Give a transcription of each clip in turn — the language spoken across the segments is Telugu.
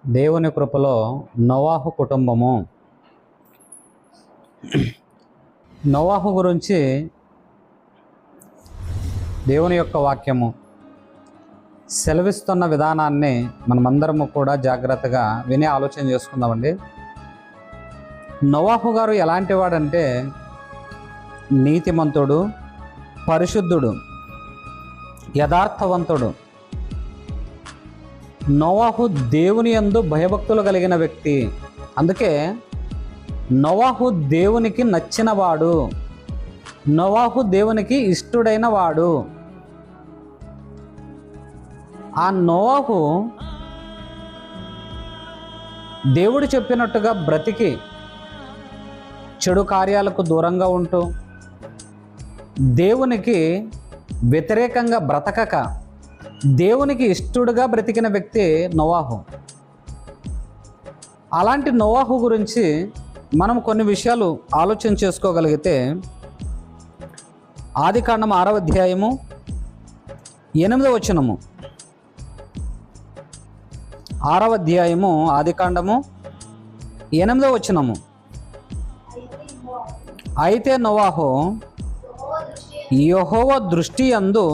దేవుని కృపలో నోవాహు కుటుంబము. నోవాహు గురించి దేవుని యొక్క వాక్యము సెలవిస్తున్న విధానాన్ని మనమందరము కూడా జాగ్రత్తగా విని ఆలోచన చేసుకుందామండి. నోవాహు గారు ఎలాంటి వాడంటే నీతిమంతుడు, పరిశుద్ధుడు, యథార్థవంతుడు. నోవాహు దేవుని యందు భయభక్తులు కలిగిన వ్యక్తి. అందుకే నోవాహు దేవునికి నచ్చినవాడు, నోవాహు దేవునికి ఇష్టడైన వాడు. ఆ నోవాహు దేవుడు చెప్పినట్టుగా బ్రతికి చెడు కార్యాలకు దూరంగా ఉంటూ దేవునికి వ్యతిరేకంగా బ్రతకక దేవునికి ఇష్టడుగా బ్రతికిన వ్యక్తి నోవాహు. అలాంటి నోవాహు గురించి మనం కొన్ని విషయాలు ఆలోచన చేసుకోగలిగితే, ఆదికాండం 6వ అధ్యాయము 8వ వచనము, 6వ అధ్యాయము ఆదికాండము 8వ వచనము. అయితే నోవాహు యెహోవా దృష్టి యందు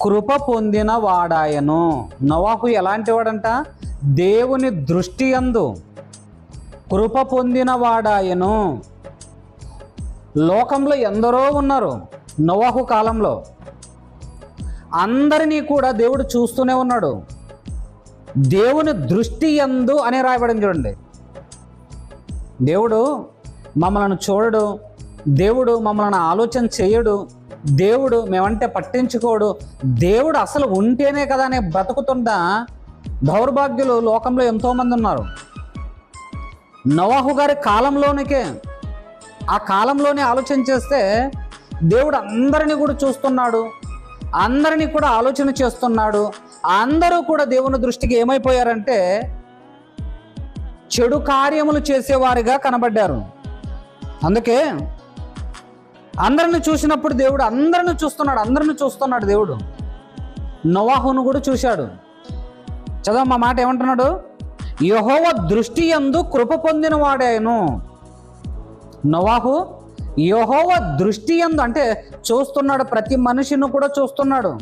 కృప పొందిన వాడాయను. నోవాహు ఎలాంటి వాడంట? దేవుని దృష్టి యందు కృప పొందిన వాడాయను. లోకంలో ఎందరో ఉన్నారు. నోవాహు కాలంలో అందరినీ కూడా దేవుడు చూస్తూనే ఉన్నాడు. దేవుని దృష్టి యందు అనే రాయబడింది చూడండి. దేవుడు మమ్మల్ని చూడడు, దేవుడు మమ్మల్ని ఆలోచన చేయడు, దేవుడు మేమంటే పట్టించుకోడు, దేవుడు అసలు ఉంటేనే కదా అనే బ్రతుకుతున్న దౌర్భాగ్యులు లోకంలో ఎంతోమంది ఉన్నారు. నోవాహు గారి కాలంలోనికే, ఆ కాలంలోనే ఆలోచన చేస్తే దేవుడు అందరినీ కూడా చూస్తున్నాడు, అందరినీ కూడా ఆలోచన చేస్తున్నాడు. అందరూ కూడా దేవుని దృష్టికి ఏమైపోయారంటే చెడు కార్యములు చేసేవారిగా కనబడ్డారు. అందుకే అందరిని చూసినప్పుడు దేవుడు అందరిని చూస్తున్నాడు. దేవుడు నోవాహును కూడా చూశాడు. చదవ మా మాట ఏమంటున్నాడు? యెహోవా దృష్టి యందు కృప పొందిన వాడాయను. నోవాహు యెహోవా దృష్టి యందు అంటే చూస్తున్నాడు, ప్రతి మనిషిని కూడా చూస్తున్నాడు.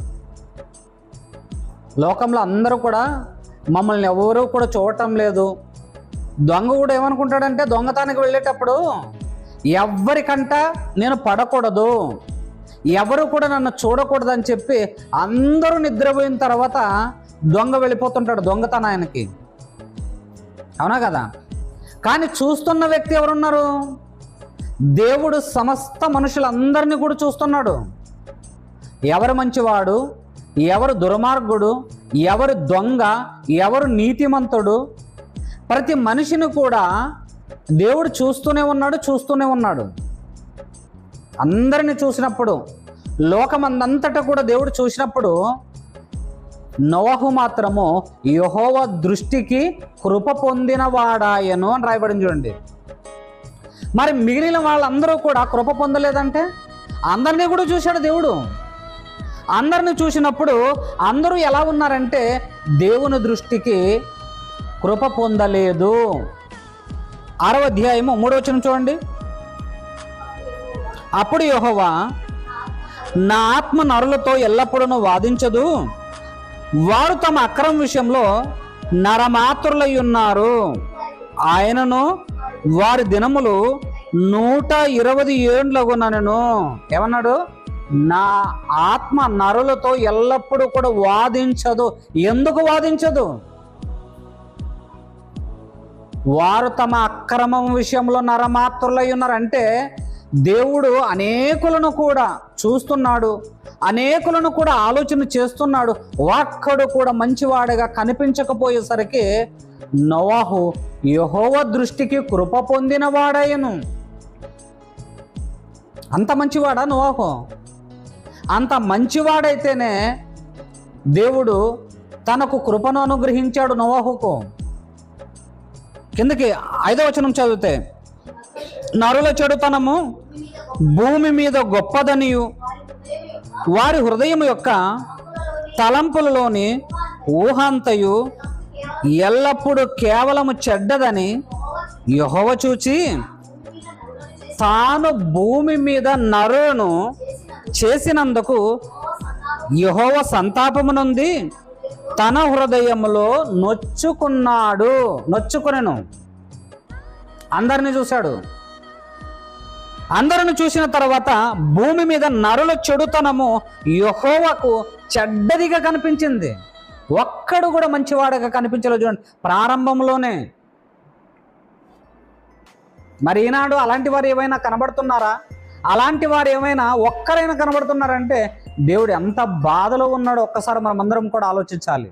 లోకంలో అందరూ కూడా మమ్మల్ని ఎవరూ కూడా చూడటం లేదు. దొంగ కూడా ఏమనుకుంటాడంటే దొంగతనానికి వెళ్ళేటప్పుడు ఎవరికంట నేను పడకూడదు, ఎవరు కూడా నన్ను చూడకూడదు అని చెప్పి అందరూ నిద్రపోయిన తర్వాత దొంగ వెళ్ళిపోతుంటాడు దొంగతనానికి. అవునా కదా? కానీ చూస్తున్న వ్యక్తి ఎవరున్నారు? దేవుడు సమస్త మనుషులందరినీ కూడా చూస్తున్నాడు. ఎవరు మంచివాడు, ఎవరు దుర్మార్గుడు, ఎవరు దొంగ, ఎవరు నీతిమంతుడు, ప్రతి మనిషిని కూడా దేవుడు చూస్తూనే ఉన్నాడు. అందరిని చూసినప్పుడు, లోకమందంతటా కూడా దేవుడు చూసినప్పుడు నోవాహు మాత్రము యెహోవా దృష్టికి కృప పొందిన వాడాయను అని రాయబడింది చూడండి. మరి మిగిలిన వాళ్ళందరూ కూడా కృప పొందలేదంటే అందరినీ కూడా చూశాడు దేవుడు. అందరిని చూసినప్పుడు అందరూ ఎలా ఉన్నారంటే దేవుని దృష్టికి కృప పొందలేదు. 6వ అధ్యాయము 3వ వచనం చూడండి. అప్పుడు యెహోవా, నా ఆత్మ నరులతో ఎల్లప్పుడూ వాదించదు, వారు తమ అక్రమం విషయంలో నరమాతురులై ఉన్నారు. ఆయనను వారి దినములు 120 ఏండ్లగునను. ఏమన్నాడు? నా ఆత్మ నరులతో ఎల్లప్పుడూ కూడా వాదించదు. ఎందుకు వాదించదు? వారు తమ అక్రమం విషయంలో నరమాతురులై ఉన్నారంటే దేవుడు అనేకులను కూడా చూస్తున్నాడు, అనేకులను కూడా ఆలోచన చేస్తున్నాడు. ఒక్కడు కూడా మంచివాడిగా కనిపించకపోయేసరికి నోవాహు యెహోవా దృష్టికి కృప పొందిన వాడాయను. అంత మంచివాడా నోవాహు? అంత మంచివాడైతేనే దేవుడు తనకు కృపను అనుగ్రహించాడు నోవాహుకు. కిందకి 5వ వచనం చదివితే, నరుల చెడుతనము భూమి మీద గొప్పదనియు వారి హృదయం యొక్క తలంపులలోని ఊహంతయు ఎల్లప్పుడూ కేవలము చెడ్డదని యెహోవా చూచి తాను భూమి మీద నరులను చేసినందుకు యెహోవా సంతాపమునుంది తన హృదయములో నొచ్చుకొనెను. అందరిని చూశాడు. అందరిని చూసిన తర్వాత భూమి మీద నరుల చెడుతనము యెహోవాకు చెడ్డదిగా కనిపించింది. ఒక్కడు కూడా మంచివాడుగా కనిపించలేదు. చూడండి, ప్రారంభంలోనే. మరి ఈనాడు అలాంటి వారు ఏమైనా కనబడుతున్నారా? అలాంటి వారు ఏమైనా ఒక్కరైనా కనబడుతున్నారంటే దేవుడు ఎంత బాధలో ఉన్నాడో ఒక్కసారి మనమందరం కూడా ఆలోచించాలి.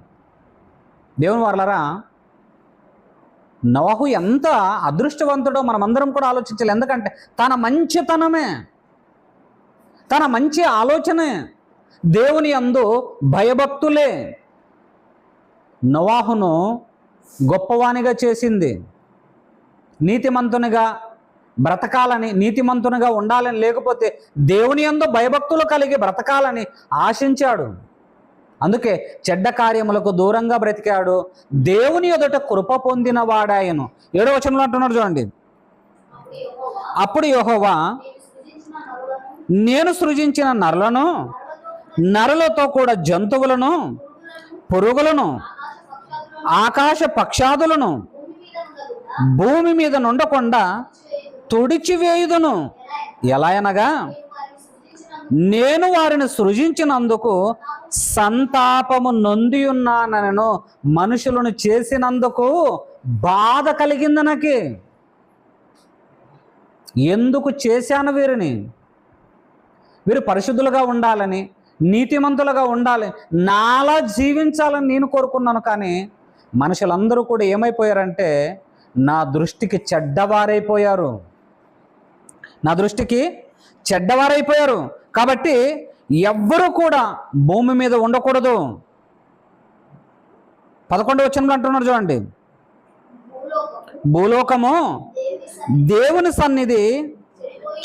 దేవుని వారలారా, నోహు ఎంత అదృష్టవంతుడో మనమందరం కూడా ఆలోచించాలి. ఎందుకంటే తన మంచితనమే, తన మంచి ఆలోచనే, దేవుని యందు భయభక్తులే నోవాహును గొప్పవానిగా చేసింది. నీతిమంతునిగా బ్రతకాలని, నీతిమంతునిగా ఉండాలని, లేకపోతే దేవుని యందు భయభక్తులు కలిగి బ్రతకాలని ఆశించాడు. అందుకే చెడ్డ కార్యములకు దూరంగా బ్రతికాడు. దేవుని ఎదుట కృప పొందిన వాడాయను. 7వ వచనంలో అంటున్నాడు చూడండి, అప్పుడు యెహోవా నేను సృజించిన నరులను, నరులతో కూడా జంతువులను, పురుగులను, ఆకాశ పక్షాదులను భూమి మీద నుండకుండా తుడిచివేయుదును. ఎలా అనగా నేను వారిని సృజించినందుకు సంతాపము నొంది ఉన్నానను, మనుషులను చేసినందుకు బాధ కలిగింది నాకు. ఎందుకు చేశాను వీరిని? వీరు పరిశుద్ధులుగా ఉండాలని, నీతిమంతులుగా ఉండాలి, నాలా జీవించాలని నేను కోరుకున్నాను. కానీ మనుషులందరూ కూడా ఏమైపోయారంటే నా దృష్టికి చెడ్డవారైపోయారు. నా దృష్టికి చెడ్డవారైపోయారు. కాబట్టి ఎవ్వరూ కూడా భూమి మీద ఉండకూడదు. 11వ వచనంలో అంటున్నారు చూడండి, భూలోకము దేవుని సన్నిధి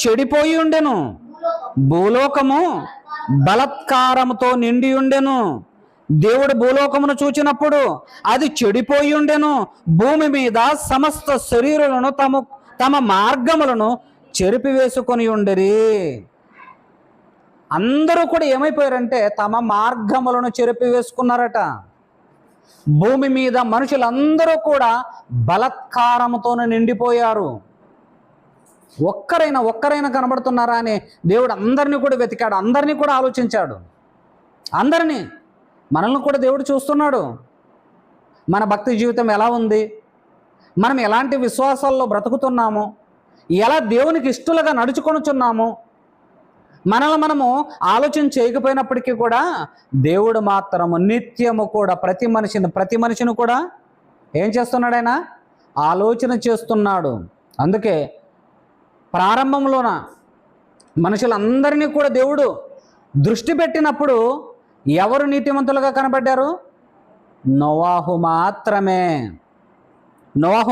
చెడిపోయి ఉండెను, భూలోకము బలత్కారముతో నిండి ఉండెను. దేవుడు భూలోకమును చూచినప్పుడు అది చెడిపోయి ఉండెను. భూమి మీద సమస్త శరీరులను తమ మార్గములను చెరిపివేసుకొని ఉండరి. అందరూ కూడా ఏమైపోయారంటే తమ మార్గములను చెరిపివేసుకున్నారట. భూమి మీద మనుషులందరూ కూడా బలత్కారముతోనే నిండిపోయారు. ఒక్కరైనా కనబడుతున్నారా అని దేవుడు అందరినీ కూడా వెతికాడు, అందరినీ కూడా ఆలోచించాడు. అందరినీ, మనల్ని కూడా దేవుడు చూస్తున్నాడు. మన భక్తి జీవితం ఎలా ఉంది, మనం ఎలాంటి విశ్వాసాల్లో బ్రతుకుతున్నాము, ఎలా దేవునికి ఇష్టలుగా నడుచుకొనుచున్నాము, మనల్ని మనము ఆలోచన చేయకపోయినప్పటికీ కూడా దేవుడు మాత్రము నిత్యము కూడా ప్రతి మనిషిని కూడా ఏం చేస్తున్నాడు? ఆయన ఆలోచన చేస్తున్నాడు. అందుకే ప్రారంభంలోన మనుషులందరినీ కూడా దేవుడు దృష్టి పెట్టినప్పుడు ఎవరు నీతిమంతులుగా కనబడ్డారు? నోవాహు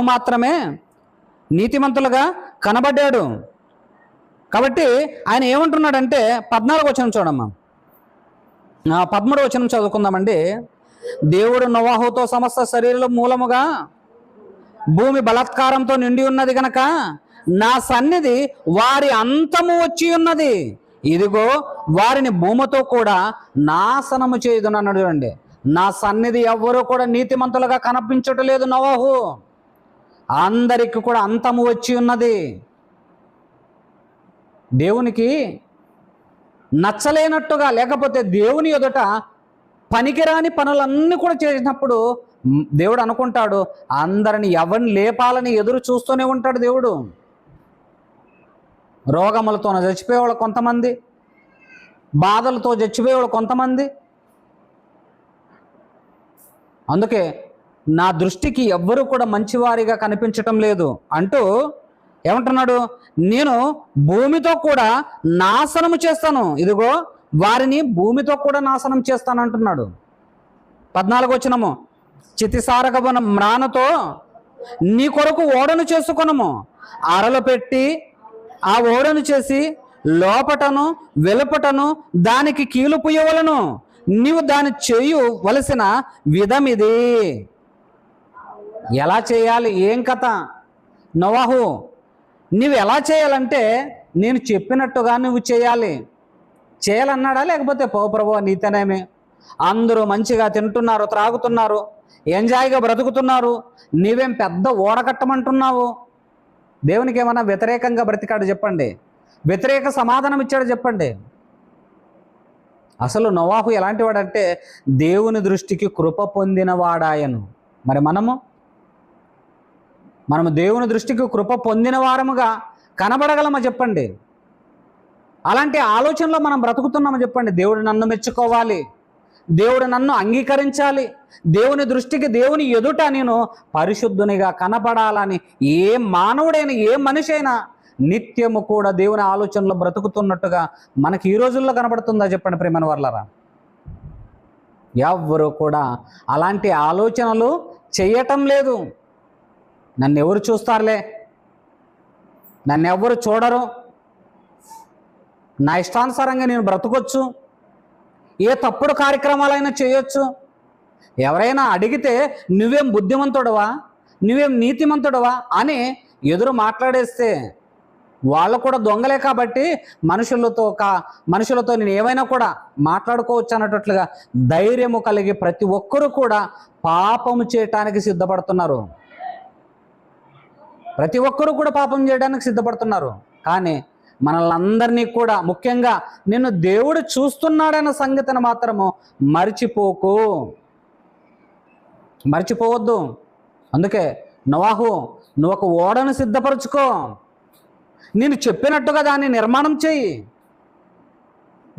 మాత్రమే నీతిమంతులుగా కనబడ్డాడు. కాబట్టి ఆయన ఏమంటున్నాడంటే 14వ వచనం చూడమ్మా, 13వ వచనం చదువుకుందామండి. దేవుడు నోవాహుతో సమస్త శరీరం మూలముగా భూమి బలాత్కారంతో నిండి ఉన్నది గనక నా సన్నిధి వారి అంతము వచ్చి ఉన్నది, ఇదిగో వారిని భూమితో కూడా నాశనము చేయదును అన్నాడు. చూడండి, నా సన్నిధి ఎవ్వరూ కూడా నీతిమంతులుగా కనిపించట్లేదు నోవాహు, అందరికి కూడా అంతము వచ్చి ఉన్నది. దేవునికి నచ్చలేనట్టుగా, లేకపోతే దేవుని ఎదుట పనికిరాని పనులన్నీ కూడా చేసినప్పుడు దేవుడు అనుకుంటాడు అందరిని ఎవరిని లేపాలని ఎదురు చూస్తూనే ఉంటాడు దేవుడు. రోగములతో చచ్చిపోయేవాళ్ళు కొంతమంది, బాధలతో చచ్చిపోయేవాళ్ళు కొంతమంది. అందుకే నా దృష్టికి ఎవ్వరూ కూడా మంచివారిగా కనిపించటం లేదు అంటూ ఏమంటున్నాడు? నేను భూమితో కూడా నాశనము చేస్తాను, ఇదిగో వారిని భూమితో కూడా నాశనం చేస్తాను అంటున్నాడు. 14వ వచనము, చితిసారకపు మ్రానుతో నీ కొరకు ఓడను చేసుకొనము, అరలు పెట్టి ఆ ఓడను చేసి లోపటను వెలుపటను దానికి కీలు పుయ్యవలను, నీవు దాని చేయవలసిన విధమిది. ఎలా చేయాలి, ఏం కథ? నోవాహు, నువ్వు ఎలా చేయాలంటే నేను చెప్పినట్టుగా నువ్వు చేయాలన్నాడా? లేకపోతే పో ప్రభువా నీతనేమే, అందరూ మంచిగా తింటున్నారు, త్రాగుతున్నారు, ఎంజాయ్గా బ్రతుకుతున్నారు, నీవేం పెద్ద ఓడ కట్టమంటున్నావు? దేవునికి ఏమన్నా వ్యతిరేకంగా బ్రతికాడు చెప్పండి? వ్యతిరేక సమాధానం ఇచ్చాడు చెప్పండి? అసలు నోవాహు ఎలాంటి వాడంటే దేవుని దృష్టికి కృప పొందినవాడాయను. మరి మనము దేవుని దృష్టికి కృప పొందిన వారముగా కనబడగలమా చెప్పండి? అలాంటి ఆలోచనలో మనం బ్రతుకుతున్నామా చెప్పండి? దేవుడు నన్ను మెచ్చుకోవాలి, దేవుడు నన్ను అంగీకరించాలి, దేవుని దృష్టికి దేవుని ఎదుట నేను పరిశుద్ధునిగా కనపడాలని ఏ మానవుడైనా ఏ మనిషి అయినా నిత్యము కూడా దేవుని ఆలోచనలో బ్రతుకుతున్నట్టుగా మనకి ఈ రోజుల్లో కనబడుతుందా చెప్పండి ప్రియమైన వారలారా? ఎవ్వరూ కూడా అలాంటి ఆలోచనలు చేయటం లేదు. నన్ను ఎవరు చూస్తారులే, నన్ను ఎవరు చూడరు, నా ఇష్టానుసారంగా నేను బ్రతకొచ్చు, ఏ తప్పుడు కార్యక్రమాలైనా చేయొచ్చు. ఎవరైనా అడిగితే నువ్వేం బుద్ధిమంతుడవా, నువ్వేం నీతిమంతుడవా అని ఎదురు మాట్లాడేస్తే వాళ్ళు కూడా దొంగలే కాబట్టి మనుషులతో నేను ఏమైనా కూడా మాట్లాడుకోవచ్చు అన్నట్లుగా ధైర్యము కలిగి ప్రతి ఒక్కరూ కూడా పాపము చేయటానికి సిద్ధపడుతున్నారు. ప్రతి ఒక్కరూ కూడా పాపం చేయడానికి సిద్ధపడుతున్నారు. కానీ మనల్ని కూడా ముఖ్యంగా నిన్ను దేవుడు చూస్తున్నాడన్న సంగతిని మాత్రము మర్చిపోవద్దు. అందుకే నోవాహు, నువ్వు ఒక ఓడను సిద్ధపరచుకో, నేను చెప్పినట్టుగా దాన్ని నిర్మాణం చేయి.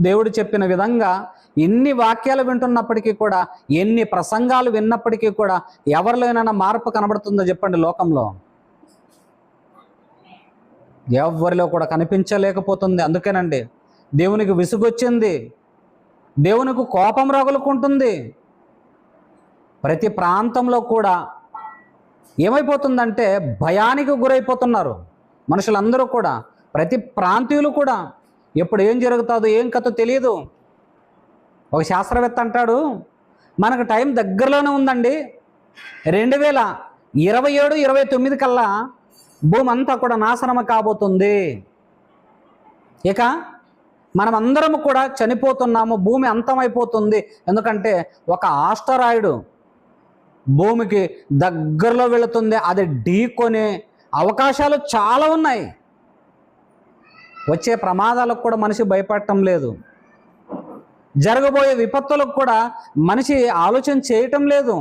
దేవుడు చెప్పిన విధంగా ఎన్ని వాక్యాలు వింటున్నప్పటికీ కూడా, ఎన్ని ప్రసంగాలు విన్నప్పటికీ కూడా ఎవరిలోనైనా మార్పు కనబడుతుందో చెప్పండి? లోకంలో ఎవరిలో కూడా కనిపించలేకపోతుంది. అందుకేనండి దేవునికి విసుగొచ్చింది, దేవునికి కోపం రగులుకుంటుంది. ప్రతి ప్రాంతంలో కూడా ఏమైపోతుందంటే భయానికి గురైపోతున్నారు మనుషులందరూ కూడా. ప్రతి ప్రాంతీయులు కూడా ఎప్పుడు ఏం జరుగుతుందో ఏం కథ తెలియదు. ఒక శాస్త్రవేత్త అంటాడు, మనకు టైం దగ్గరలోనే ఉందండి, 2027-29 కల్లా భూమి అంతా కూడా నాశనం కాబోతుంది. ఇక మనమందరం కూడా చనిపోతున్నాము, భూమి అంతమైపోతుంది. ఎందుకంటే ఒక ఆస్టరాయిడ్ భూమికి దగ్గరలో వెళుతుంది, అది ఢీకొనే అవకాశాలు చాలా ఉన్నాయి. వచ్చే ప్రమాదాలకు కూడా మనిషి భయపడటం లేదు, జరగబోయే విపత్తులకు కూడా మనిషి ఆలోచన చేయటం లేదు.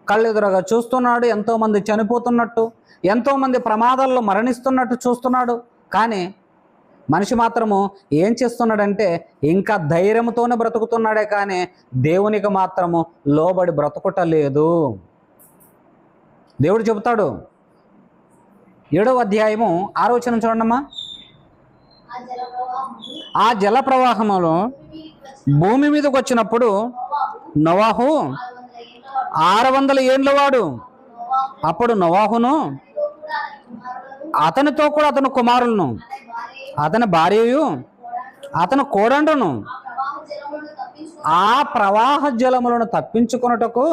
కళ్ళెదురుగా చూస్తున్నాడు, ఎంతోమంది చనిపోతున్నట్టు, ఎంతోమంది ప్రమాదాల్లో మరణిస్తున్నట్టు చూస్తున్నాడు. కానీ మనిషి మాత్రము ఏం చేస్తున్నాడంటే ఇంకా ధైర్యంతోనే బ్రతుకుతున్నాడే కానీ దేవునికి మాత్రము లోబడి బ్రతుకుటలేదు. దేవుడు చెబుతాడు 7వ అధ్యాయము 6వ వచనం చూడండమ్మా. ఆ జల ప్రవాహములు భూమి మీదకి వచ్చినప్పుడు నోవాహు 600 ఏండ్ల వాడు. అప్పుడు నోవాహును అతనితో కూడా అతని కుమారులను, అతని భార్యయు, అతని కోడండును ఆ ప్రవాహ జలములను తప్పించుకొనుటకు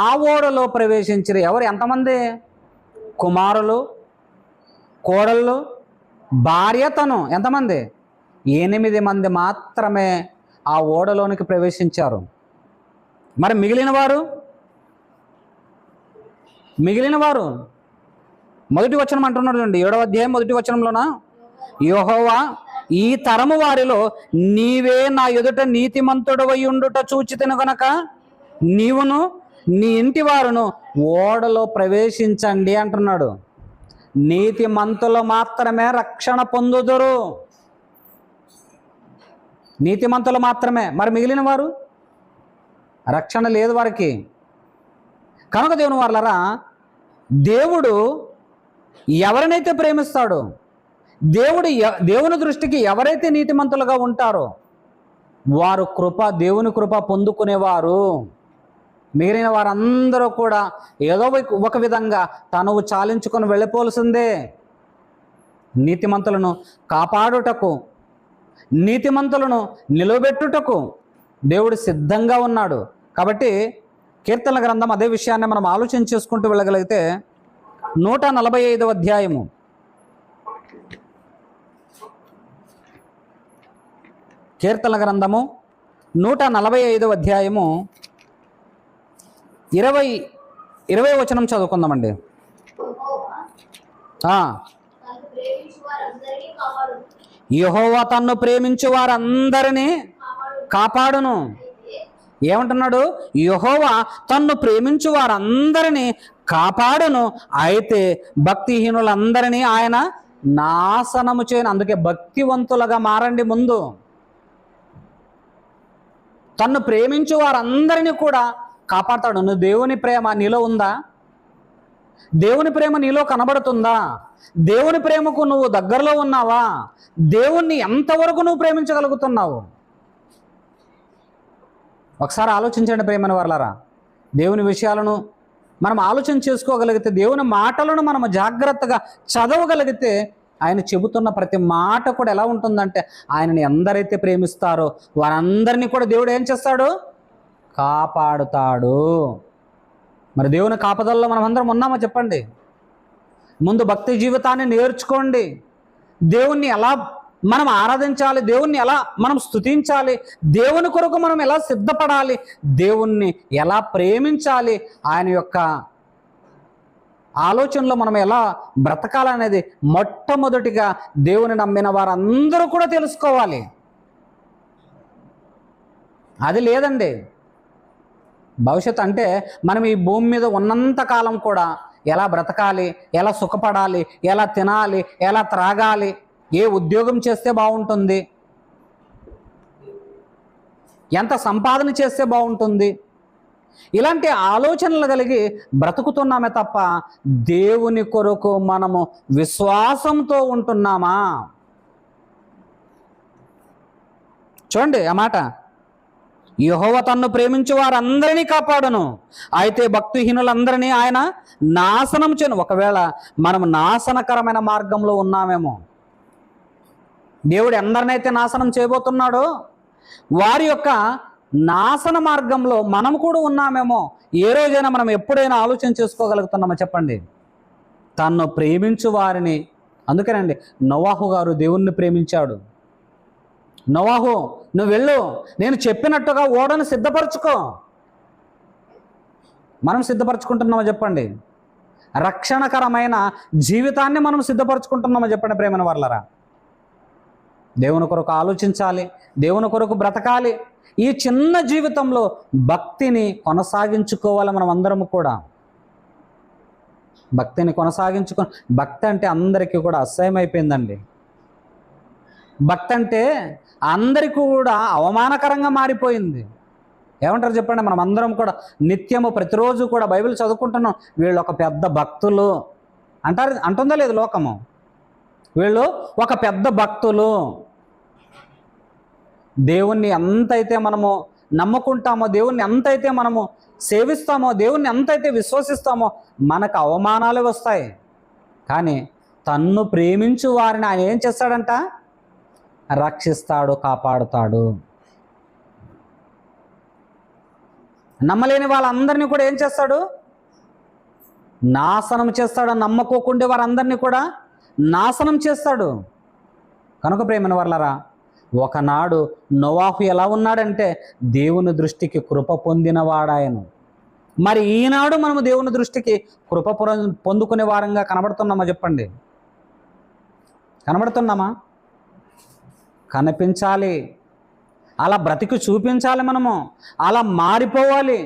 ఆ ఓడలో ప్రవేశించిరి. ఎవరు? ఎంతమంది? కుమారులు, కోడళ్ళు, భార్య, తను. ఎంతమంది? 8 మంది మాత్రమే ఆ ఓడలోనికి ప్రవేశించారు. మరి మిగిలిన వారు మొదటి వచనం అంటున్నాడు చూడండి, 7వ అధ్యాయం 1వ వచనంలోన, యెహోవా ఈ తరము వారిలో నీవే నా ఎదుట నీతిమంతుడవై ఉండుట చూచితిని గనక నీవును నీ ఇంటి వారును ఓడలో ప్రవేశించండి అంటున్నాడు. నీతిమంతులు మాత్రమే రక్షణ పొందుదురు, నీతిమంతులు మాత్రమే. మరి మిగిలిన వారు రక్షణ లేదు వారికి. కనుక దేవుని వారలారా, దేవుడు ఎవరినైతే ప్రేమిస్తాడో, దేవుని దృష్టికి ఎవరైతే నీతిమంతులుగా ఉంటారో వారు దేవుని కృప పొందుకునేవారు. మిగిలిన వారందరూ కూడా ఏదో ఒక విధంగా తనువు చాలించుకొని వెళ్ళిపోవలసిందే. నీతిమంతులను కాపాడుటకు, నీతిమంతులను నిలబెట్టుటకు దేవుడు సిద్ధంగా ఉన్నాడు. కాబట్టి కీర్తనల గ్రంథం అదే విషయాన్ని మనం ఆలోచన చేసుకుంటూ వెళ్ళగలిగితే 145వ అధ్యాయము, కీర్తనల గ్రంథము 145వ అధ్యాయము 20 వచనం చదువుకుందామండి. యెహోవా తన్ను ప్రేమించు వారందరినీ కాపాడును. ఏమంటున్నాడు? యెహోవా తన్ను ప్రేమించు వారందరినీ కాపాడును, అయితే భక్తిహీనులందరినీ ఆయన నాశనము చేయను. అందుకే భక్తివంతులుగా మారండి. ముందు తన్ను ప్రేమించు వారందరినీ కూడా కాపాడతాడు. నువ్వు దేవుని ప్రేమ నీలో ఉందా? దేవుని ప్రేమ నీలో కనబడుతుందా? దేవుని ప్రేమకు నువ్వు దగ్గరలో ఉన్నావా? దేవుణ్ణి ఎంతవరకు నువ్వు ప్రేమించగలుగుతున్నావు? ఒకసారి ఆలోచించండి ప్రేమని వర్లారా. దేవుని విషయాలను మనం ఆలోచన చేసుకోగలిగితే, దేవుని మాటలను మనం జాగ్రత్తగా చదవగలిగితే, ఆయన చెబుతున్న ప్రతి మాట కూడా ఎలా ఉంటుందంటే, ఆయనని ఎందరైతే ప్రేమిస్తారో వారందరినీ కూడా దేవుడు ఏం చేస్తాడు? కాపాడుతాడు. మరి దేవుని కాపదల్లో మనం అందరం ఉన్నామో చెప్పండి. ముందు భక్తి జీవితాన్ని నేర్చుకోండి. దేవుణ్ణి ఎలా మనం ఆరాధించాలి, దేవుణ్ణి ఎలా మనం స్తుతించాలి, దేవుని కొరకు మనం ఎలా సిద్ధపడాలి, దేవుణ్ణి ఎలా ప్రేమించాలి, ఆయన యొక్క ఆలోచనలో మనం ఎలా బ్రతకాలనేది మొట్టమొదటిగా దేవుని నమ్మిన వారందరూ కూడా తెలుసుకోవాలి. అది లేదండి భవిష్యత్తు. అంటే మనం ఈ భూమి మీద ఉన్నంత కాలం కూడా ఎలా బ్రతకాలి, ఎలా సుఖపడాలి, ఎలా తినాలి, ఎలా త్రాగాలి, ఏ ఉద్యోగం చేస్తే బాగుంటుంది, ఎంత సంపాదన చేస్తే బాగుంటుంది, ఇలాంటి ఆలోచనలు కలిగి బ్రతుకుతున్నామే తప్ప దేవుని కొరకు మనము విశ్వాసంతో ఉంటున్నామా? చూడండి ఆ మాట. యెహోవా తన్ను ప్రేమించు వారందరినీ కాపాడును, అయితే భక్తిహీనులందరినీ ఆయన నాశనం చేయను. ఒకవేళ మనం నాశనకరమైన మార్గంలో ఉన్నామేమో, దేవుడు ఎందరినైతే నాశనం చేయబోతున్నాడో వారి యొక్క నాశన మార్గంలో మనం కూడా ఉన్నామేమో, ఏ రోజైనా మనం ఎప్పుడైనా ఆలోచన చేసుకోగలుగుతున్నామో చెప్పండి? తన్ను ప్రేమించు వారిని. అందుకేనండి నోవాహు గారు దేవుణ్ణి ప్రేమించాడు. నోవాహు, నువ్వు వెళ్ళు, నేను చెప్పినట్టుగా ఓడను సిద్ధపరచుకో. మనం సిద్ధపరచుకుంటున్నామో చెప్పండి? రక్షణకరమైన జీవితాన్ని మనం సిద్ధపరచుకుంటున్నామో చెప్పండి ప్రేమన వర్లరా? దేవుని కొరకు ఆలోచించాలి, దేవుని కొరకు బ్రతకాలి. ఈ చిన్న జీవితంలో భక్తిని కొనసాగించుకోవాలి. మనం అందరము కూడా భక్తిని భక్తి అంటే అందరికీ కూడా అసహ్యమైపోయిందండి. భక్తి అంటే అందరికీ కూడా అవమానకరంగా మారిపోయింది. ఏమంటారు చెప్పండి? మనం అందరం కూడా నిత్యము ప్రతిరోజు కూడా బైబిల్ చదువుకుంటున్నాం. వీళ్ళు ఒక పెద్ద భక్తులు అంటుందా లేదు లోకము? వీళ్ళు ఒక పెద్ద భక్తులు. దేవుణ్ణి ఎంతైతే మనము నమ్ముకుంటామో, దేవుణ్ణి ఎంతైతే మనము సేవిస్తామో, దేవుణ్ణి ఎంతైతే విశ్వసిస్తామో మనకు అవమానాలు వస్తాయి. కానీ తన్ను ప్రేమించు వారిని ఆయన ఏం చేస్తాడంట? రక్షిస్తాడు, కాపాడుతాడు. నమ్మలేని వాళ్ళందరినీ కూడా ఏం చేస్తాడు? నాశనం చేస్తాడు. నమ్మకోకుండే వారందరినీ కూడా నాశనం చేస్తాడు. కనుక ప్రేమన వర్లరా, ఒకనాడు నోవాహు ఎలా ఉన్నాడంటే దేవుని దృష్టికి కృప పొందినవాడాయను. మరి ఈనాడు మనము దేవుని దృష్టికి కృప పొందుకునే వారంగా కనబడుతున్నామా చెప్పండి? కనబడుతున్నామా? కనిపించాలి, అలా బ్రతికి చూపించాలి, మనము అలా మారిపోవాలి.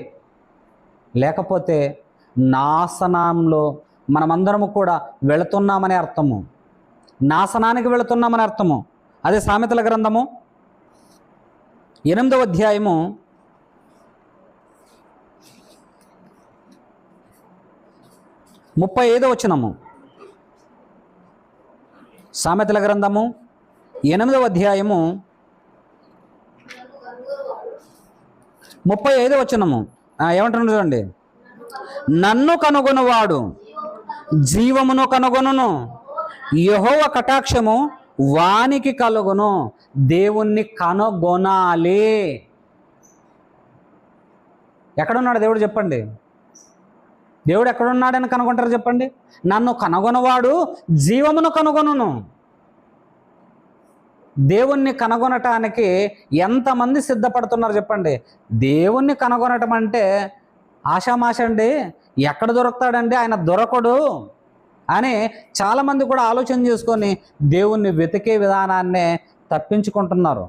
లేకపోతే నాశనంలో మనమందరము కూడా వెళుతున్నామనే అర్థము, నాశనానికి వెళుతున్నామని అర్థము. అదే సామెతల గ్రంథము 8వ అధ్యాయము 35వ వచనము. సామెతల గ్రంథము 8వ అధ్యాయము 35వ వచనము ఏమంటున్నాడు చూడండి. నన్ను కనుగొనువాడు జీవమును కనుగొనును, యెహోవా కటాక్షము వానికి కలుగును. దేవుణ్ణి కనుగొనాలి. ఎక్కడున్నాడు దేవుడు చెప్పండి? దేవుడు ఎక్కడున్నాడని కనుగొంటారు చెప్పండి? నన్ను కనుగొనవాడు జీవమును కనుగొనును. దేవుణ్ణి కనుగొనటానికి ఎంతమంది సిద్ధపడుతున్నారు చెప్పండి? దేవుణ్ణి కనుగొనటం అంటే ఆషామాష అండి. ఎక్కడ దొరుకుతాడండి ఆయన? దొరకడు అని చాలామంది కూడా ఆలోచన చేసుకొని దేవుణ్ణి వెతికే విధానాన్నే తప్పించుకుంటున్నారు,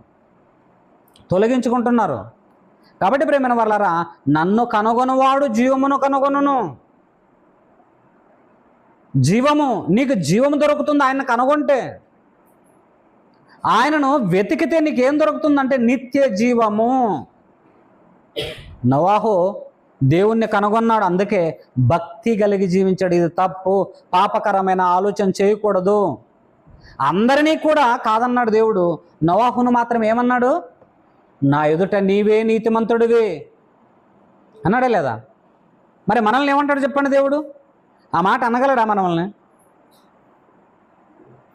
తొలగించుకుంటున్నారు. కాబట్టి ప్రియమైన వాళ్ళారా, నన్ను కనుగొనవాడు జీవమును కనుగొనును. జీవము, నీకు జీవము దొరుకుతుంది ఆయన్ని కనుగొంటే. ఆయనను వెతికితే నీకేం దొరుకుతుందంటే నిత్య జీవము. నోవాహు దేవుణ్ణి కనుగొన్నాడు, అందుకే భక్తి కలిగి జీవించాడు. ఇది తప్పు, పాపకరమైన ఆలోచన చేయకూడదు. అందరినీ కూడా కాదన్నాడు దేవుడు. నోవాహును మాత్రం ఏమన్నాడు? నా ఎదుట నీవే నీతిమంతుడివి అన్నాడే లేదా? మరి మనల్ని ఏమంటాడు చెప్పండి దేవుడు? ఆ మాట అనగలడా మనల్ని?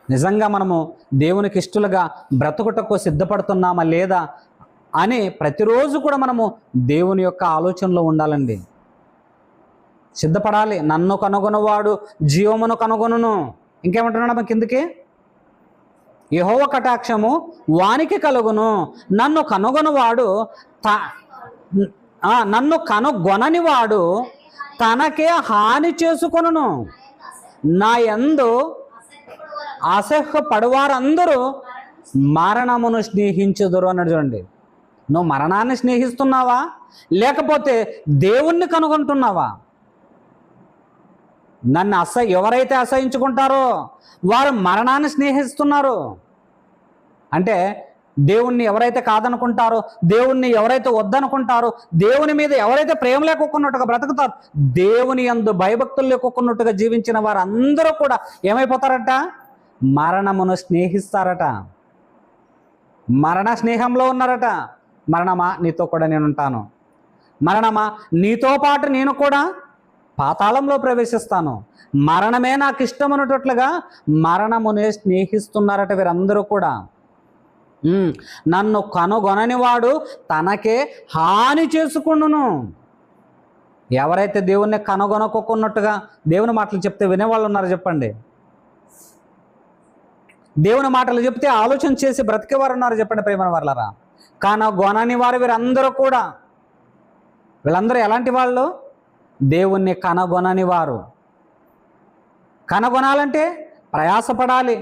నిజంగా మనము దేవునికి ఇష్టలుగా బ్రతుకుటకు సిద్ధపడుతున్నామా లేదా అని ప్రతిరోజు కూడా మనము దేవుని యొక్క ఆలోచనలో ఉండాలండి, సిద్ధపడాలి. నన్ను కనుగొనవాడు జీవమును కనుగొనును. ఇంకేమంటున్నాడు కిందకి? యెహోవా కటాక్షము వానికి కలుగును. నన్ను కనుగొనవాడు నన్ను కనుగొనని వాడు తనకే హాని చేసుకొనును. నా యందు అసహ్యపడువారందరూ మరణమును స్నేహించుదురు అన్నాడు. చూడండి, నువ్వు మరణాన్ని స్నేహిస్తున్నావా లేకపోతే దేవుణ్ణి కనుగొంటున్నావా? నన్ను ఎవరైతే అసహించుకుంటారో వారు మరణాన్ని స్నేహిస్తున్నారు. అంటే దేవుణ్ణి ఎవరైతే కాదనుకుంటారో, దేవుణ్ణి ఎవరైతే వద్దనుకుంటారో, దేవుని మీద ఎవరైతే ప్రేమ లేకొకున్నట్టుగా బ్రతుకుతారో, దేవుని యందు భయభక్తులు లేకొకున్నట్టుగా జీవించిన వారందరూ కూడా ఏమైపోతారట? మరణమును స్నేహిస్తారట. మరణ స్నేహంలో ఉన్నారట. మరణమా, నీతో కూడా నేను ఉంటాను. మరణమా, నీతో పాటు నేను కూడా పాతాళంలో ప్రవేశిస్తాను. మరణమే నాకు ఇష్టం అన్నట్లుగా మరణమునే స్నేహిస్తున్నారట వీరందరూ కూడా. నన్ను కనుగొనని వాడు తనకే హాని చేసుకుండును. ఎవరైతే దేవుణ్ణి కనుగొనకున్నట్టుగా దేవుని మాటలు చెప్తే వినేవాళ్ళు ఉన్నారు చెప్పండి? దేవుని మాటలు చెప్తే ఆలోచన చేసి బ్రతికేవారు ఉన్నారు చెప్పండి ప్రేమ వాళ్ళరా? కనుగొనని వారు వీరందరూ కూడా. వీళ్ళందరూ ఎలాంటి వాళ్ళు? దేవుణ్ణి కనుగొనని వారు. కనుగొనాలంటే ప్రయాసపడాలి.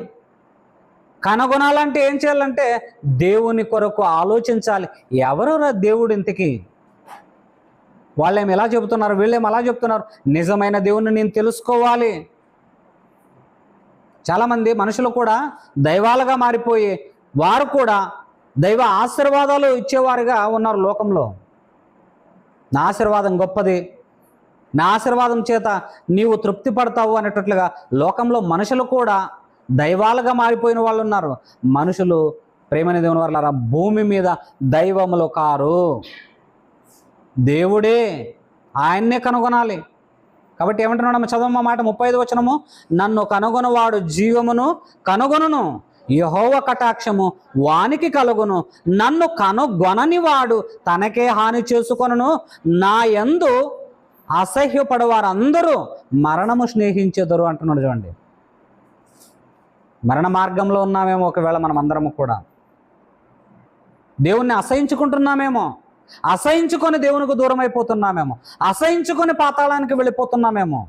కనుగొనాలంటే ఏం చేయాలంటే దేవుని కొరకు ఆలోచించాలి. ఎవరురా దేవుడు ఇంతకీ? వాళ్ళేమి ఎలా చెబుతున్నారు, వీళ్ళేమి అలా చెప్తున్నారు. నిజమైన దేవుణ్ణి నేను తెలుసుకోవాలి. చాలామంది మనుషులు కూడా దైవాలుగా మారిపోయి వారు కూడా దైవ ఆశీర్వాదాలు ఇచ్చేవారుగా ఉన్నారు లోకంలో. నా ఆశీర్వాదం గొప్పది, నా ఆశీర్వాదం చేత నీవు తృప్తి పడతావు అనేటట్లుగా లోకంలో మనుషులు కూడా దైవాలుగా మారిపోయిన వాళ్ళు ఉన్నారు. మనుషులు ప్రేమని దేవుని వాళ్ళ భూమి మీద దైవములు కారు, దేవుడే. ఆయన్నే కనుగొనాలి. కాబట్టి ఏమంటున్నాడు? చదవమ్మ మాట 35వ వచనము. నన్ను కనుగొనవాడు జీవమును కనుగొనును, యెహోవా కటాక్షము వానికి కలుగును. నన్ను కనుగొనని వాడు తనకే హాని చేసుకొనును. నా యందు అసహ్యపడవారందరూ మరణము స్నేహించెదరు అంటున్నాడు. చూడండి, మరణ మార్గంలో ఉన్నామేమో ఒకవేళ మనం అందరము కూడా. దేవుణ్ణి అసహించుకుంటున్నామేమో, అసహించుకొని దేవునికి దూరం అయిపోతున్నామేమో, అసహించుకొని పాతాళానికి వెళ్ళిపోతున్నామేమో.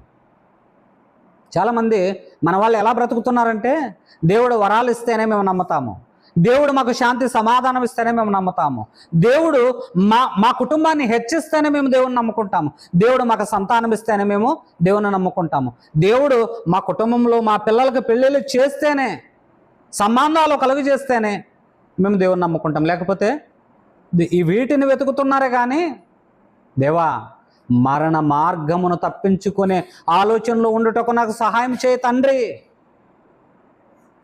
చాలామంది మన వాళ్ళు ఎలా బ్రతుకుతున్నారంటే, దేవుడు వరాలు ఇస్తేనే మేము నమ్ముతాము, దేవుడు మాకు శాంతి సమాధానం ఇస్తేనే మేము నమ్ముతాము, దేవుడు మా కుటుంబాన్ని హెచ్చిస్తేనే మేము దేవుని నమ్ముకుంటాము, దేవుడు మాకు సంతానం ఇస్తేనే మేము దేవుని నమ్ముకుంటాము, దేవుడు మా కుటుంబంలో మా పిల్లలకు పెళ్ళిళ్ళు చేస్తేనే, సంబంధాలు కలుగు చేస్తేనే మేము దేవుని నమ్ముకుంటాం. లేకపోతే ఈ వీటిని వెతుకుతున్నారే కానీ దేవా మరణ మార్గమును తప్పించుకునే ఆలోచనలో ఉండుటకు నాకు సహాయం చేయి తండ్రి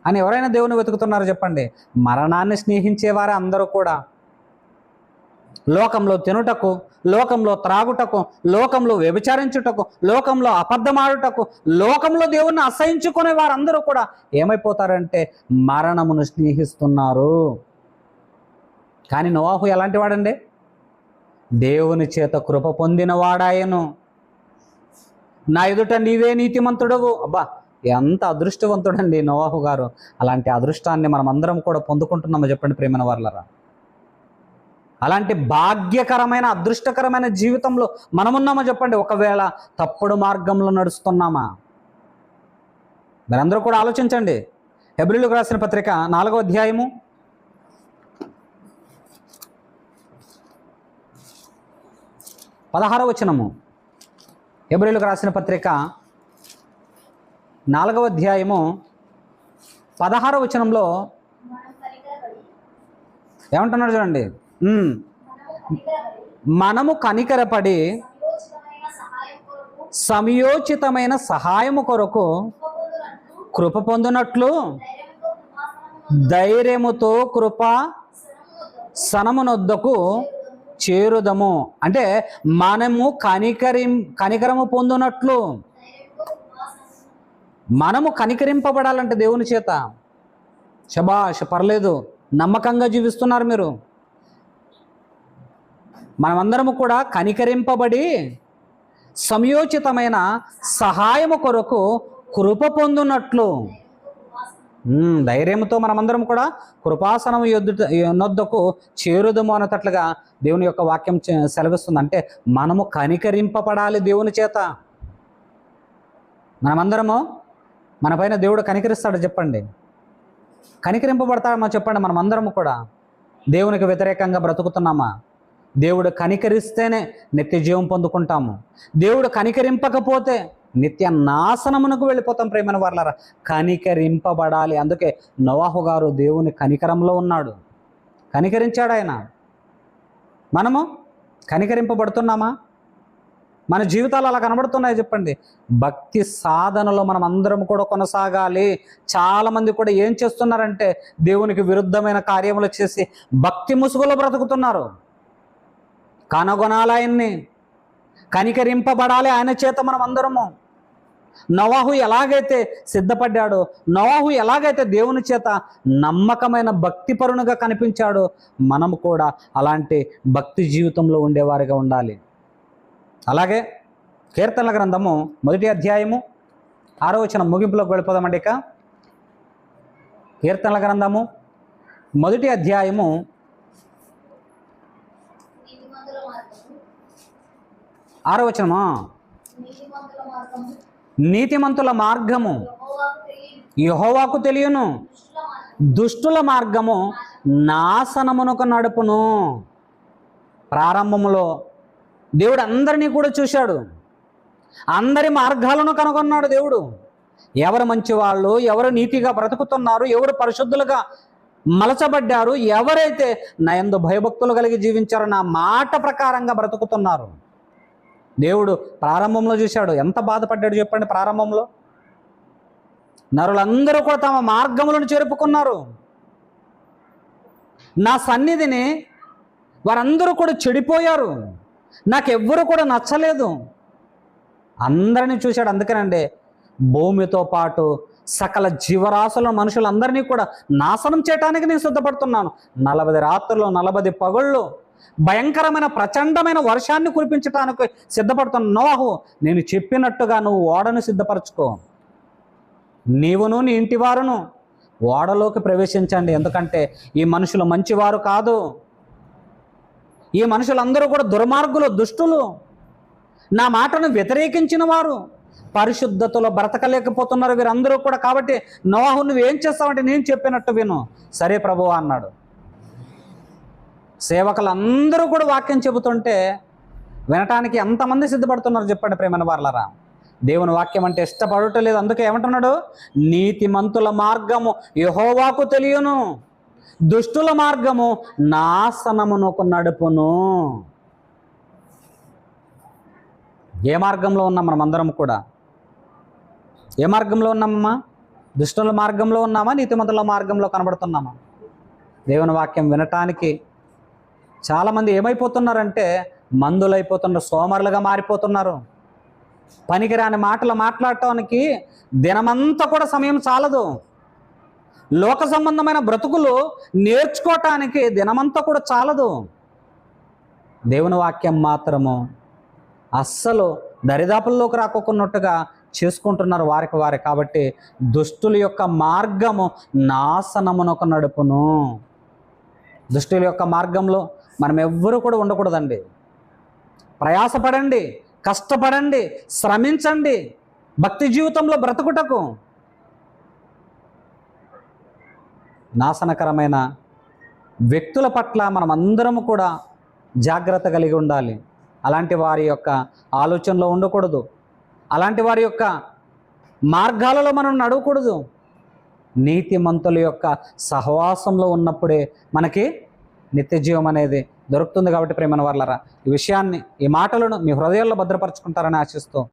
అని ఎవరైనా దేవుని వెతుకుతున్నారో చెప్పండి? మరణాన్ని స్నేహించేవారే అందరూ కూడా. లోకంలో తినుటకు, లోకంలో త్రాగుటకు, లోకంలో వ్యభిచారించుటకు, లోకంలో అబద్ధమాడుటకు, లోకంలో దేవుణ్ణి అసహించుకునే వారందరూ కూడా ఏమైపోతారంటే మరణమును స్నేహిస్తున్నారు. కానీ నోవాహు ఎలాంటి వాడండి? దేవుని చేత కృప పొందిన వాడాయను. నా ఎదుట నీవే నీతిమంతుడవు. అబ్బా, ఎంత అదృష్టవంతుడండి నోవాహు గారు. అలాంటి అదృష్టాన్ని మనం అందరం కూడా పొందుకుంటున్నామో చెప్పండి ప్రేమైన వారలారా. అలాంటి భాగ్యకరమైన అదృష్టకరమైన జీవితంలో మనమున్నామో చెప్పండి. ఒకవేళ తప్పుడు మార్గంలో నడుస్తున్నామా? మీరందరూ కూడా ఆలోచించండి. హెబ్రీయులకు రాసిన పత్రిక 4వ అధ్యాయము 16వ వచనము. హెబ్రీయులకు రాసిన పత్రిక 4వ అధ్యాయము 16వ వచనంలో ఏమంటున్నాడు చూడండి. మనము కనికరపడి సమయోచితమైన సహాయము కొరకు కృప పొందునట్లు ధైర్యముతో కృపా సనమునొద్దకు చేరుదము. అంటే మనము కనికరము పొందునట్లు, మనము కనికరింపబడాలంటే దేవుని చేత. శబాష్, పర్లేదు, నమ్మకంగా జీవిస్తున్నారు మీరు. మనమందరము కూడా కనికరింపబడి సమయోచితమైన సహాయము కొరకు కృప పొందునట్లు, ధైర్యంతో మనమందరం కూడా కృపాసనం యొద్దకు చేరుదము అన్నట్లుగా దేవుని యొక్క వాక్యం సెలవిస్తుంది. అంటే మనము కనికరింపబడాలి దేవుని చేత. మనమందరము, మన పైన దేవుడు కనికరిస్తాడు చెప్పండి. కనికరింపబడతామో చెప్పండి. మనమందరము కూడా దేవునికి వ్యతిరేకంగా బ్రతుకుతున్నామా? దేవుడు కనికరిస్తేనే నిత్య జీవం పొందుకుంటాము. దేవుడు కనికరింపకపోతే నిత్య నాశనమునకు వెళ్ళిపోతాం. ప్రేమైన వారలారా, కనికరింపబడాలి. అందుకే నోవాహు గారు దేవుని కనికరంలో ఉన్నాడు, కనికరించాడు ఆయన. మనము కనికరింపబడుతున్నామా? మన జీవితాలు అలా కనబడుతున్నాయి చెప్పండి. భక్తి సాధనలో మనం అందరం కూడా కొనసాగాలి. చాలామంది కూడా ఏం చేస్తున్నారంటే దేవునికి విరుద్ధమైన కార్యములు చేసి భక్తి ముసుగులో బ్రతుకుతున్నారు. కనుగొనాలి ఆయన్ని, కనికరింపబడాలి ఆయన చేత. మనం అందరము నోవాహు ఎలాగైతే సిద్ధపడ్డాడో, నోవాహు ఎలాగైతే దేవుని చేత నమ్మకమైన భక్తిపరునిగా కనిపించాడో, మనము కూడా అలాంటి భక్తి జీవితంలో ఉండేవారిగా ఉండాలి. అలాగే కీర్తనల గ్రంథము 1వ అధ్యాయము 6వ వచనం ముగింపులోకి వెళ్ళిపోదామండి. ఇక కీర్తనల గ్రంథము 1వ అధ్యాయము 6వ వచనమా, నీతిమంతుల మార్గము యెహోవాకు తెలియను, దుష్టుల మార్గము నాశనమునకు నడుపును. ప్రారంభములో దేవుడు అందరినీ కూడా చూశాడు, అందరి మార్గాలను కనుగొన్నాడు దేవుడు. ఎవరు మంచివాళ్ళు, ఎవరు నీతిగా బ్రతుకుతున్నారు, ఎవరు పరిశుద్ధులుగా మలచబడ్డారు, ఎవరైతే నా యందు భయభక్తులు కలిగి జీవించారో, నా మాట ప్రకారంగా బ్రతుకుతున్నారు, దేవుడు ప్రారంభంలో చూశాడు. ఎంత బాధపడ్డాడు చెప్పండి. ప్రారంభంలో నరులందరూ కూడా తమ మార్గములను చేరుపుకున్నారు. నా సన్నిధిని వారందరూ కూడా చెడిపోయారు, నాకెవ్వరూ కూడా నచ్చలేదు. అందరినీ చూశాడు. అందుకనండి భూమితో పాటు సకల జీవరాశుల మనుషులందరినీ కూడా నాశనం చేయడానికి నేను సిద్ధపడుతున్నాను. 40 రాత్రులు 40 పగళ్ళు భయంకరమైన ప్రచండమైన వర్షాన్ని కురిపించడానికి సిద్ధపడుతున్న నోవాహు, నేను చెప్పినట్టుగా నువ్వు ఓడను సిద్ధపరచుకో, నీవును నీ ఇంటి వారును ఓడలోకి ప్రవేశించండి. ఎందుకంటే ఈ మనుషులు మంచివారు కాదు, ఈ మనుషులందరూ కూడా దుర్మార్గులు, దుష్టులు, నా మాటను వ్యతిరేకించిన వారు, పరిశుద్ధతలో బ్రతకలేకపోతున్నారు వీరందరూ కూడా. కాబట్టి నోవాహు నువ్వేం చేస్తావంటే నేను చెప్పినట్టు విను. సరే ప్రభువా అన్నాడు. సేవకులందరూ కూడా వాక్యం చెబుతుంటే వినటానికి ఎంతమంది సిద్ధపడుతున్నారు చెప్పండి ప్రేమైన వారలారా. దేవుని వాక్యం అంటే ఇష్టపడటలేదు. అందుకే ఏమంటున్నాడు, నీతిమంతుల మార్గము యెహోవాకు తెలియను, దుష్టుల మార్గము నాశనమునకు నడుపును. ఏ మార్గంలో ఉన్నాం మనమందరం కూడా? ఏ మార్గంలో ఉన్నామమ్మా? దుష్టుల మార్గంలో ఉన్నామా, నీతిమంతుల మార్గంలో కనబడుతున్నామా? దేవుని వాక్యం వినటానికి చాలామంది ఏమైపోతున్నారంటే మందులైపోతున్నారు, సోమరులుగా మారిపోతున్నారు. పనికిరాని మాటలు మాట్లాడటానికి దినమంతా కూడా సమయం చాలదు. లోక సంబంధమైన బ్రతుకులు నేర్చుకోవటానికి దినమంతా కూడా చాలదు. దేవుని వాక్యం మాత్రము అస్సలు దరిదాపుల్లోకి రాకోకున్నట్టుగా చేసుకుంటున్నారు వారికి వారే. కాబట్టి దుష్టుల యొక్క మార్గము నాశనమునకు నడుపును. దుష్టుల యొక్క మార్గంలో మనం ఎవ్వరూ కూడా ఉండకూడదండి. ప్రయాసపడండి, కష్టపడండి, శ్రమించండి భక్తి జీవితంలో బ్రతుకుటకు. నాశనకరమైన వ్యక్తుల పట్ల మనం అందరము కూడా జాగ్రత్త కలిగి ఉండాలి. అలాంటి వారి యొక్క ఆలోచనలో ఉండకూడదు. అలాంటి వారి యొక్క మార్గాలలో మనం నడవకూడదు. నీతిమంతుల యొక్క సహవాసంలో ఉన్నప్పుడే మనకి నిత్య జీవం అనేది దొరుకుతుంది. కాబట్టి ప్రియమైన వారలారా, ఈ విషయాన్ని, ఈ మాటలను మీ హృదయాల్లో భద్రపరచుకుంటారని ఆశిస్తూ